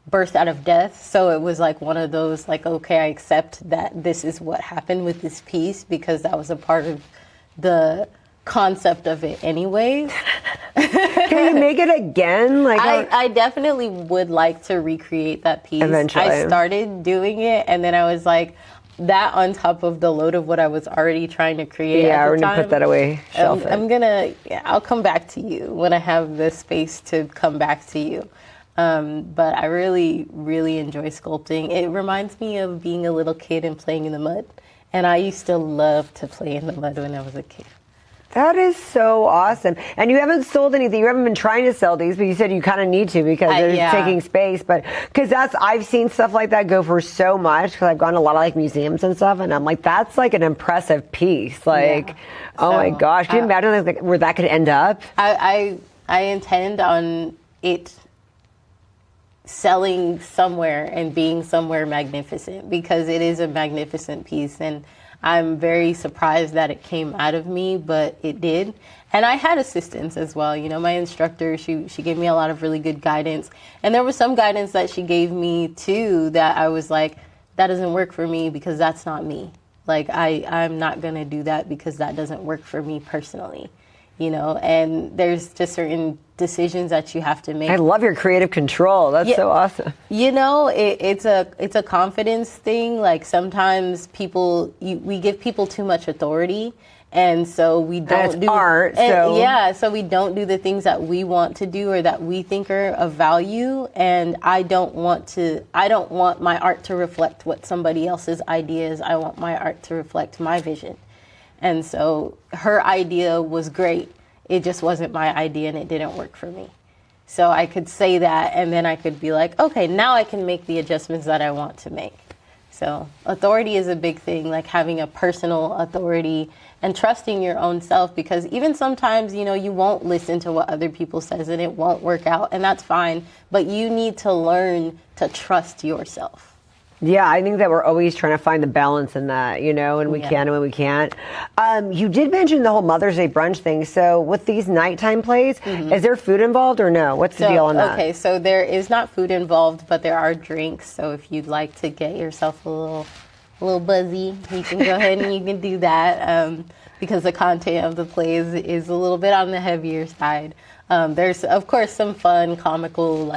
birth out of death. So it was like one of those, like, okay, I accept that this is what happened with this piece because that was a part of the concept of it anyways. Can you make it again? Like I definitely would like to recreate that piece. Eventually. I started doing it, and then I was like, that on top of the load of what I was already trying to create at the time. We're gonna put that away. Shelf it. I'll come back to you when I have the space to come back to you. But I really, really enjoy sculpting. It reminds me of being a little kid and playing in the mud. And I used to love to play in the mud when I was a kid. That is so awesome. And you haven't sold anything. You haven't been trying to sell these, but you said you kind of need to because they're taking space. But because I've seen stuff like that go for so much because I've gone to a lot of like museums and stuff, and I'm like, that's like an impressive piece. Like, oh my gosh, can you imagine like, where that could end up? I intend on it selling somewhere and being somewhere magnificent because it is a magnificent piece, and I'm very surprised that it came out of me, but it did. And I had assistance as well. My instructor, she gave me a lot of really good guidance. And there was some guidance that she gave me too that I was like, that doesn't work for me because that's not me. Like I'm not gonna do that because that doesn't work for me personally. And there's just certain decisions that you have to make. I love your creative control. That's so awesome. It's a confidence thing. Like sometimes we give people too much authority, and so we don't do art. So we don't do the things that we want to do or that we think are of value. And I don't want my art to reflect what somebody else's idea is. I want my art to reflect my vision. And so her idea was great. It just wasn't my idea and it didn't work for me. So I could say that and then I could be like, okay, now I can make the adjustments that I want to make. So authority is a big thing, like having a personal authority and trusting your own self, because even sometimes, you won't listen to what other people says and it won't work out, and that's fine. But you need to learn to trust yourself. Yeah, I think that we're always trying to find the balance in that, and we can and when we can't. You did mention the whole Mother's Day brunch thing. So with these nighttime plays, is there food involved or no? What's the deal on that? Okay, so there is not food involved, but there are drinks. So if you'd like to get yourself a little buzzy, you can go ahead and you can do that because the content of the plays is a little bit on the heavier side. There's, of course, some fun, comical,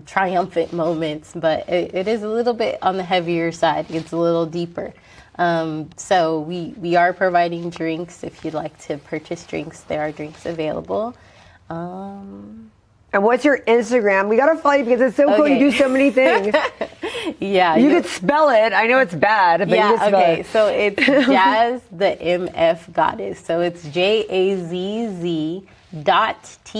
triumphant moments, but it is a little bit on the heavier side. It's a little deeper. So we are providing drinks. If you'd like to purchase drinks, there are drinks available. And what's your Instagram? We gotta follow you because it's so cool. You do so many things. You could spell it. I know it's bad, but you can spell it. So it's Jazz the MF Goddess. So it's JAZZ .THEMF.GODDES.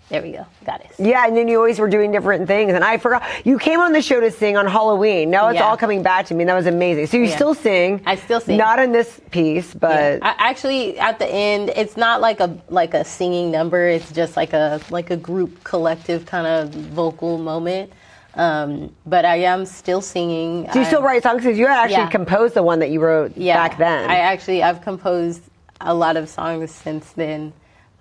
There we go. Got it. Yeah, and then you always were doing different things. And I forgot, you came on the show to sing on Halloween. Now it's all coming back to me, and that was amazing. So you still sing. I still sing. Not in this piece, but... I actually, at the end, it's not like a singing number. It's just like a group collective kind of vocal moment. But I am still singing. Do you still write songs? Because you had actually composed the one that you wrote back then. I've composed a lot of songs since then.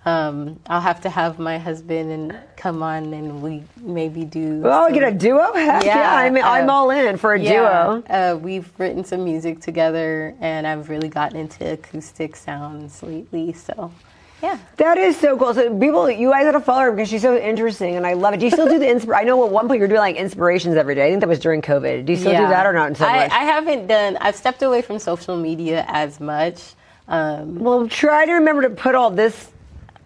I'll have to have my husband and come on, and we maybe do. Oh, get a duo? Heck yeah, I'm all in for a duo. We've written some music together, and I've really gotten into acoustic sounds lately. So, yeah, that is so cool. So, you guys gotta follow her because she's so interesting, and I love it. Do you still do the I know at one point you were doing like inspirations every day. I think that was during COVID. Do you still do that or not? I haven't done. I've stepped away from social media as much. Well, try to remember to put all this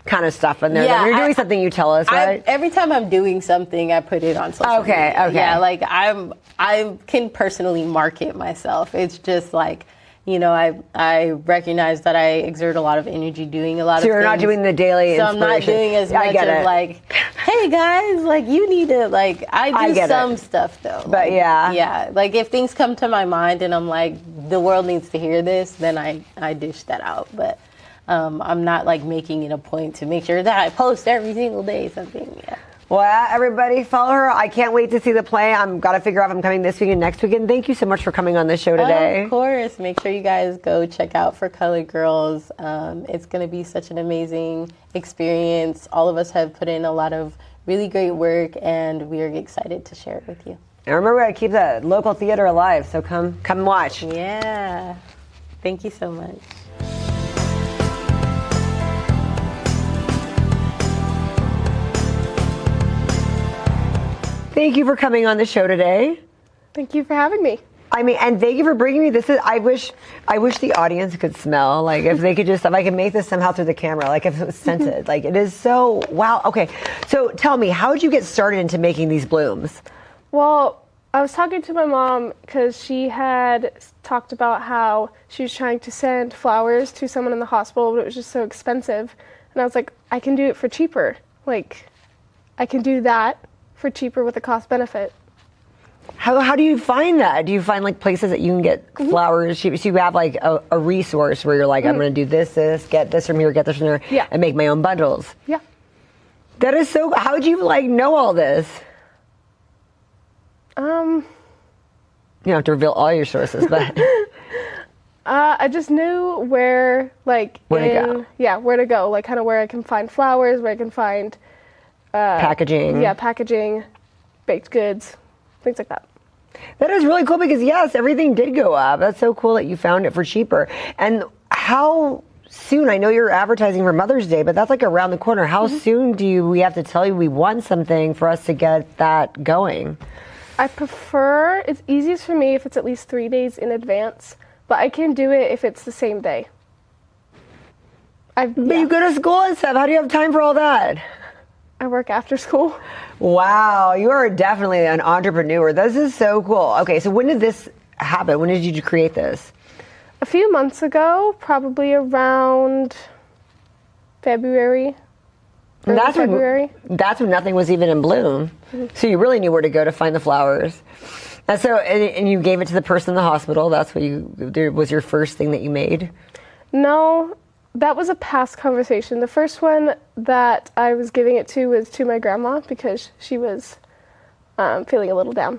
kind of stuff in there. Yeah, when you're doing something, you tell us, right? Every time I'm doing something, I put it on social media. Okay. Yeah, like I can personally market myself. It's just like, I recognize that I exert a lot of energy doing a lot of things. So you're not doing the daily inspiration. So I'm not doing as much of like, hey guys, like you need to like, I do some stuff though. But like, yeah, like if things come to my mind and I'm like, the world needs to hear this, then I dish that out. But I'm not like making it a point to make sure that I post every single day something. Yeah. Well, everybody follow her. I can't wait to see the play. I'm got to figure out if I'm coming this weekend, next weekend. Thank you so much for coming on this show today. Of course. Make sure you guys go check out For Colored Girls. It's going to be such an amazing experience. All of us have put in a lot of really great work, and we are excited to share it with you. And remember, we got to keep the local theater alive, so come watch. Yeah. Thank you so much. Thank you for coming on the show today. Thank you for having me. I mean, and thank you for bringing me this. I wish the audience could smell. Like if they could if I could make this somehow through the camera, like if it was scented. Like it is so, wow. Okay, so tell me, how did you get started into making these blooms? Well, I was talking to my mom because she had talked about how she was trying to send flowers to someone in the hospital, but it was just so expensive. And I was like, I can do it for cheaper. Like, I can do that for cheaper with a cost benefit. How do you find that? Do you find like places that you can get flowers? So you have like a resource where you're like, I'm going to do this, get this from here, get this from there, and make my own bundles. Yeah. That is so. How would you like know all this? You don't have to reveal all your sources, but I just knew where to go. Yeah, where to go. Like kind of where I can find flowers, where I can find packaging. Yeah, packaging, baked goods, things like that. That is really cool because yes, everything did go up. That's so cool that you found it for cheaper. And how soon? I know you're advertising for Mother's Day, but that's like around the corner. How soon do we have to tell you we want something for us to get that going? I prefer, it's easiest for me if it's at least 3 days in advance, but I can do it if it's the same day. But you go to school and stuff. How do you have time for all that? I work after school. Wow, you are definitely an entrepreneur. This is so cool. Okay, so when did this happen? When did you create this? A few months ago, probably around February. That's when nothing was even in bloom. So you really knew where to go to find the flowers. And so, and you gave it to the person in the hospital. That's what was your first thing that you made? No, that was a past conversation. The first one that I was giving it to was to my grandma because she was feeling a little down.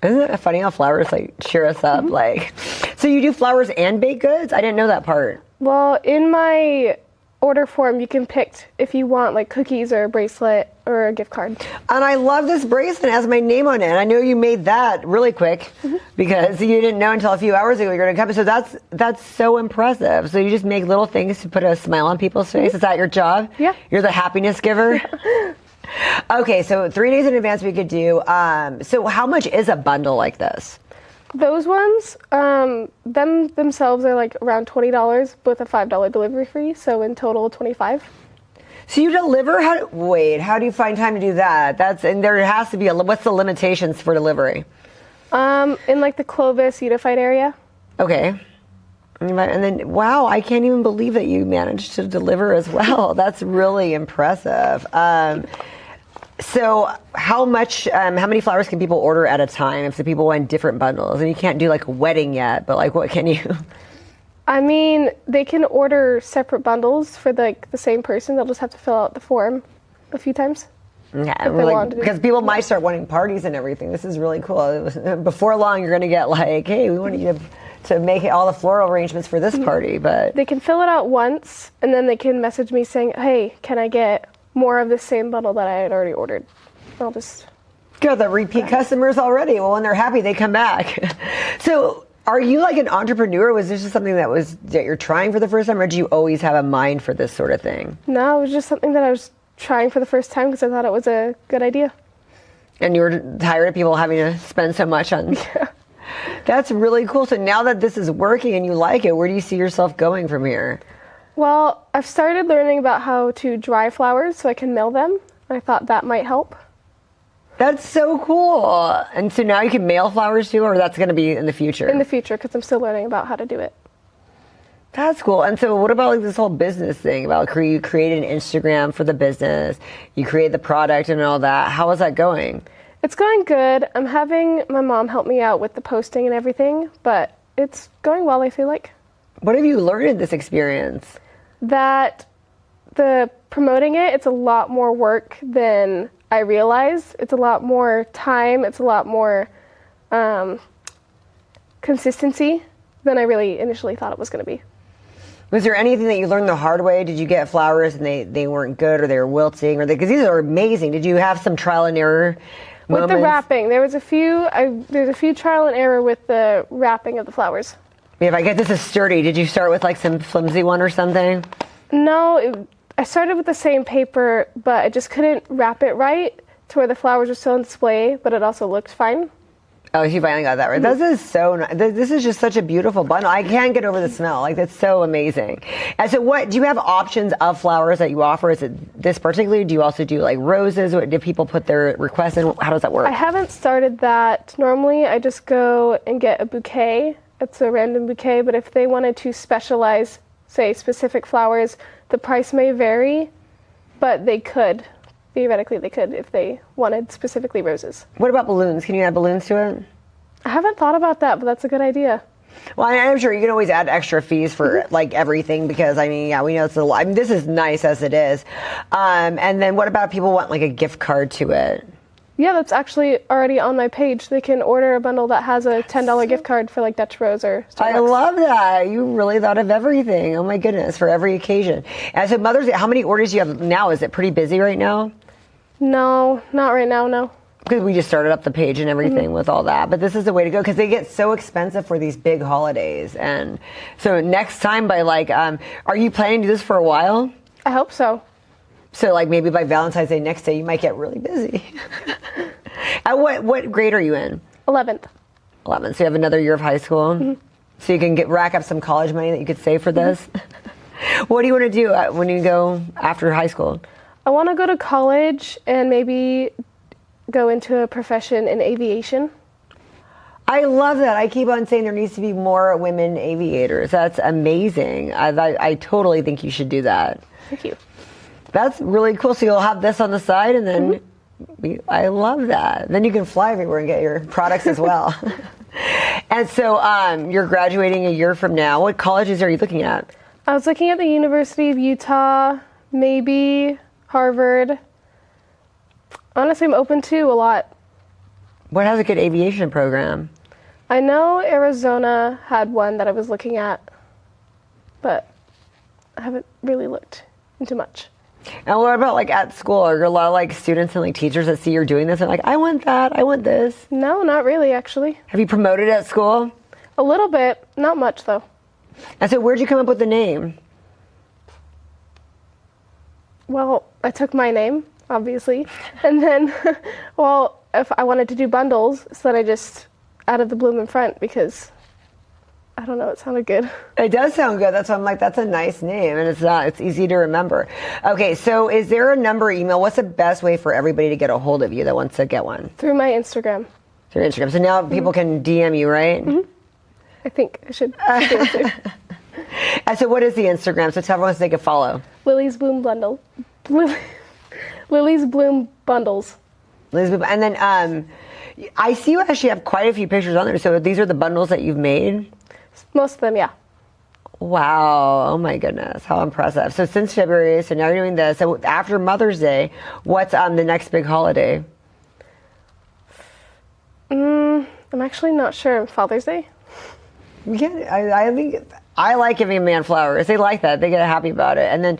Isn't it funny how flowers like cheer us up? Like, so you do flowers and baked goods? I didn't know that part. Well, in my order form, you can pick if you want like cookies or a bracelet or a gift card. And I love this bracelet. It has my name on it. And I know you made that really quick because you didn't know until a few hours ago you're going to come. So that's so impressive. So you just make little things to put a smile on people's face. Is that your job? Yeah. You're the happiness giver? Okay, so 3 days in advance we could do. So how much is a bundle like this? Those ones, themselves are like around $20 with a $5 delivery fee. So in total, $25. So you deliver? How do you find time to do that? And there has to be what's the limitations for delivery? In like the Clovis Unified area. Okay. And then, wow, I can't even believe that you managed to deliver as well. That's really impressive. So how many flowers can people order at a time if the people want different bundles? And you can't do like a wedding yet, but like what can you? I mean, they can order separate bundles for like the same person. They'll just have to fill out the form a few times. Yeah, because people might start wanting parties and everything. This is really cool. Before long, you're going to get like, hey, we want you to make all the floral arrangements for this party. But they can fill it out once, and then they can message me saying, hey, can I get more of the same bundle that I had already ordered? I'll just... Got the repeat customers already. Well, when they're happy, they come back. So are you like an entrepreneur? Was this just something that you're trying for the first time, or do you always have a mind for this sort of thing? No, it was just something that I was trying for the first time because I thought it was a good idea. And you were tired of people having to spend so much on... Yeah. That's really cool. So now that this is working and you like it, where do you see yourself going from here? Well, I've started learning about how to dry flowers so I can mail them. I thought that might help. That's so cool. And so now you can mail flowers too, or that's going to be in the future? In the future, because I'm still learning about how to do it. That's cool. And so what about like this whole business thing about you created an Instagram for the business, you create the product and all that. How is that going? It's going good. I'm having my mom help me out with the posting and everything, but it's going well, I feel like. What have you learned in this experience? That the promoting it's a lot more work than I realized. It's a lot more time. It's a lot more consistency than I really initially thought it was going to be. Was there anything that you learned the hard way? Did you get flowers and they weren't good, or they were wilting, or because these are amazing? Did you have some trial and error moments? With the wrapping, there's a few trial and error with the wrapping of the flowers. If I get this is sturdy, did you start with like some flimsy one or something? No, I started with the same paper, but I just couldn't wrap it right to where the flowers were still on display, but it also looked fine. Oh, you finally got that right. This is so nice. This is just such a beautiful bundle. I can't get over the smell. Like, that's so amazing. And so do you have options of flowers that you offer? Is it this particularly? Do you also do like roses? Do people put their requests in? How does that work? I haven't started that. Normally, I just go and get a bouquet. It's a random bouquet, but if they wanted to specialize, say, specific flowers, the price may vary, but they could. Theoretically, they could if they wanted specifically roses. What about balloons? Can you add balloons to it? I haven't thought about that, but that's a good idea. Well, I'm sure you can always add extra fees for like everything because, I mean, yeah, we know it's a lot. I mean, this is nice as it is. And then what about people want like a gift card to it? Yeah, that's actually already on my page. They can order a bundle that has a $10 gift card for like Dutch Rose or Starbucks. I love that. You really thought of everything. Oh my goodness, for every occasion. And so Mother's Day, how many orders do you have now? Is it pretty busy right now? No, not right now, no. Because we just started up the page and everything with all that. But this is the way to go because they get so expensive for these big holidays. And so next time by like, are you planning to do this for a while? I hope so. So like maybe by Valentine's Day next day, you might get really busy. And what grade are you in? 11th. 11th. So you have another year of high school. Mm-hmm. So you can rack up some college money that you could save for this. What do you want to do when you go after high school? I want to go to college and maybe go into a profession in aviation. I love that. I keep on saying there needs to be more women aviators. That's amazing. I totally think you should do that. Thank you. That's really cool. So you'll have this on the side and then I love that. Then you can fly everywhere and get your products as well. And so you're graduating a year from now. What colleges are you looking at? I was looking at the University of Utah, maybe Harvard. Honestly, I'm open to a lot. What has a good aviation program? I know Arizona had one that I was looking at, but I haven't really looked into much. And what about like at school? Are there a lot of like students and like teachers that see you're doing this and like, I want that, I want this? No, not really, actually. Have you promoted at school? A little bit, not much though. And so where'd you come up with the name? Well, I took my name, obviously, and then, well, if I wanted to do bundles, so that I just added the bloom in front because, I don't know, it sounded good. It does sound good. That's why I'm like, that's a nice name, and it's easy to remember. Okay, so is there a number or email? What's the best way for everybody to get a hold of you that wants to get one? Through my Instagram. Through Instagram. So now people can DM you, right? Mm-hmm. I think I should be able to. And so what is the Instagram? So tell everyone so they can follow. Lily's Bloom Bundle. Lily's Bloom Bundles. Lily's Bloom. And then I see you actually have quite a few pictures on there. So these are the bundles that you've made? Most of them, yeah. Wow. Oh my goodness. How impressive. So since February, so now you're doing this. So after Mother's Day, what's the next big holiday? I'm actually not sure. Father's Day? Yeah, I think I like giving a man flowers. They like that. They get happy about it. And then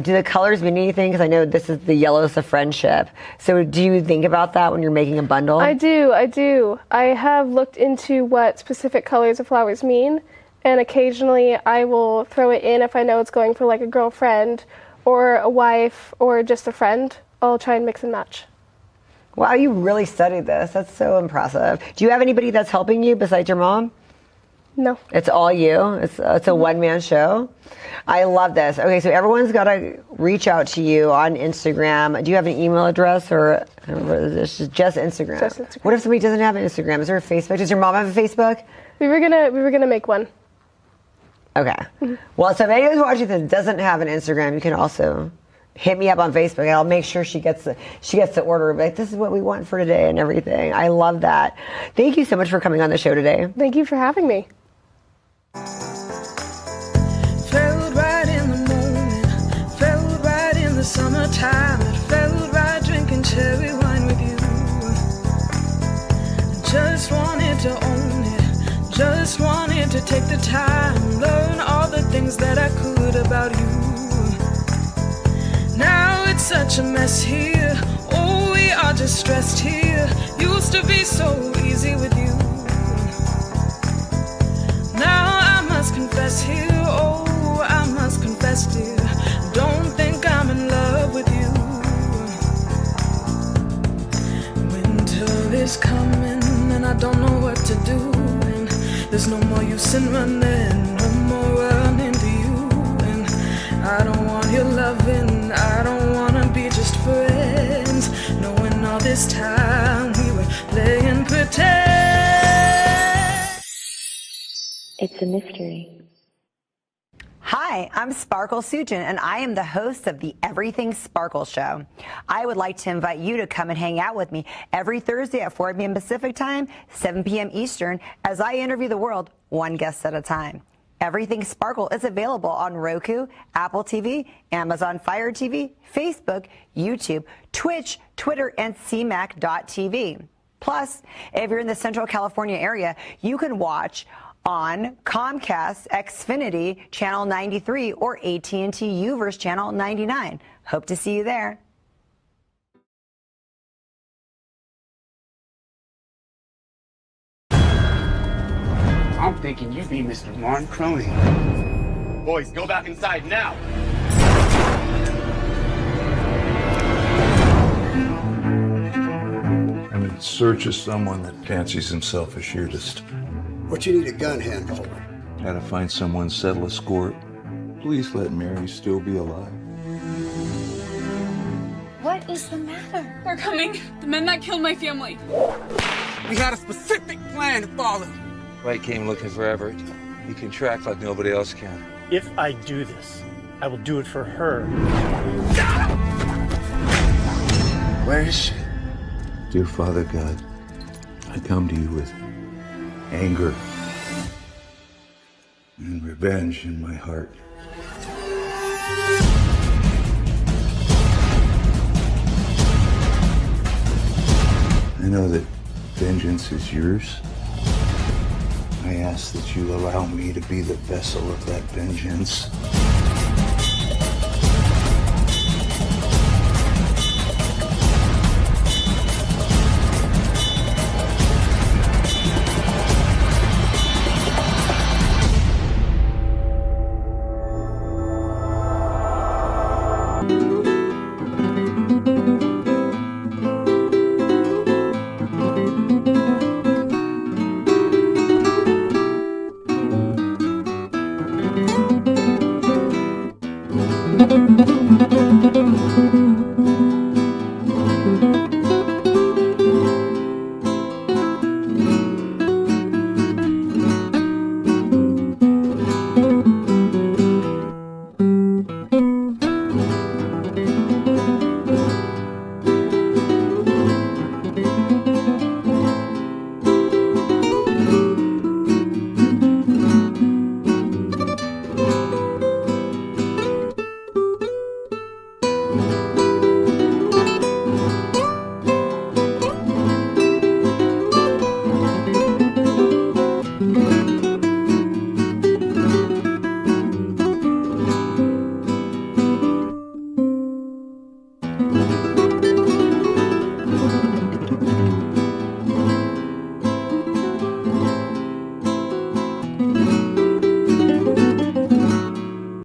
do the colors mean anything? Because I know this is the yellows of friendship. So do you think about that when you're making a bundle? I do. I have looked into what specific colors of flowers mean. And occasionally I will throw it in if I know it's going for like a girlfriend or a wife or just a friend. I'll try and mix and match. Wow, you really studied this. That's so impressive. Do you have anybody that's helping you besides your mom? No. It's all you? It's a one-man show? I love this. Okay, so everyone's got to reach out to you on Instagram. Do you have an email address or is it just Instagram? Just Instagram. What if somebody doesn't have an Instagram? Is there a Facebook? Does your mom have a Facebook? We were gonna make one. Okay. Well, so if anyone's watching that doesn't have an Instagram, you can also hit me up on Facebook, and I'll make sure she gets the order. Like, this is what we want for today and everything. I love that. Thank you so much for coming on the show today. Thank you for having me. Felt right in the moment, felt right in the summertime. It felt right drinking cherry wine with you. Just wanted to own it, just wanted to take the time, learn all the things that I could about you. Now it's such a mess here, oh, we are just stressed here. Used to be so easy with you. Now I must confess here, oh, I must confess, dear, don't think I'm in love with you. Winter is coming and I don't know what to do, and there's no more use in running, no more running to you. And I don't want your loving, I don't wanna be just friends, knowing all this time we were playing pretend. It's a mystery. Hi, I'm Sparkle Sujan, and I am the host of the Everything Sparkle Show. I would like to invite you to come and hang out with me every Thursday at 4 p.m. Pacific Time, 7 p.m. Eastern, as I interview the world one guest at a time. Everything Sparkle is available on Roku, Apple TV, Amazon Fire TV, Facebook, YouTube, Twitch, Twitter, and CMAC.tv. Plus, if you're in the Central California area, you can watch on Comcast Xfinity Channel 93 or AT&T Uverse Channel 99. Hope to see you there. I'm thinking you be Mr. Martin Cronin. Boys, go back inside now. I'm in search of someone that fancies himself a shootist. What you need a gun hand for? How to find someone, settle a score. Please let Mary still be alive. What is the matter? They're coming. The men that killed my family. We had a specific plan to follow. White came looking for Everett. He can track like nobody else can. If I do this, I will do it for her. Where is she? Dear Father God, I come to you with anger and revenge in my heart. I know that vengeance is yours. I ask that you allow me to be the vessel of that vengeance.